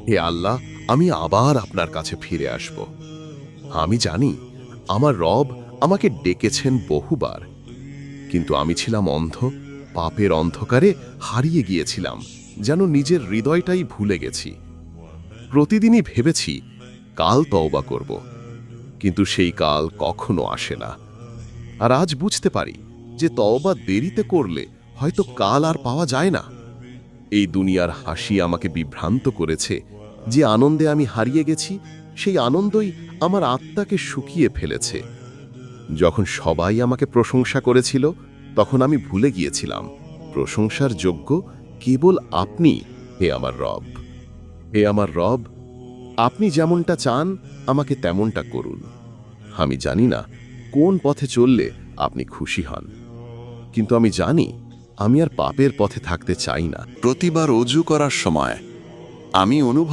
হে আল্লাহ, আমি আবার আপনার কাছে ফিরে আসব। আমি জানি আমার রব আমাকে ডেকেছেন বহুবার, কিন্তু আমি ছিলাম অন্ধ, পাপের অন্ধকারে হারিয়ে গিয়েছিলাম, যেন নিজের হৃদয়টাই ভুলে গেছি। প্রতিদিনই ভেবেছি কাল তওবা করব, কিন্তু সেই কাল কখনো আসে না। আর আজ বুঝতে পারি যে তওবা দেরিতে করলে হয়তো কাল আর পাওয়া যায় না। এই দুনিয়ার হাসি আমাকে বিভ্রান্ত করেছে। যে আনন্দে আমি হারিয়ে গেছি, সেই আনন্দই আমার আত্মাকে শুকিয়ে ফেলেছে। যখন সবাই আমাকে প্রশংসা করেছিল, তখন আমি ভুলে গিয়েছিলাম প্রশংসার যোগ্য কেবল আপনি, হে আমার রব। হে আমার রব, আপনি যেমনটা চান আমাকে তেমনটা করুন। আমি জানি না কোন পথে চললে আপনি খুশি হন, কিন্তু আমি জানি আমি আর পাপের পথে থাকতে চাই না। প্রতিবার অজু করার সময় আমি অনুভব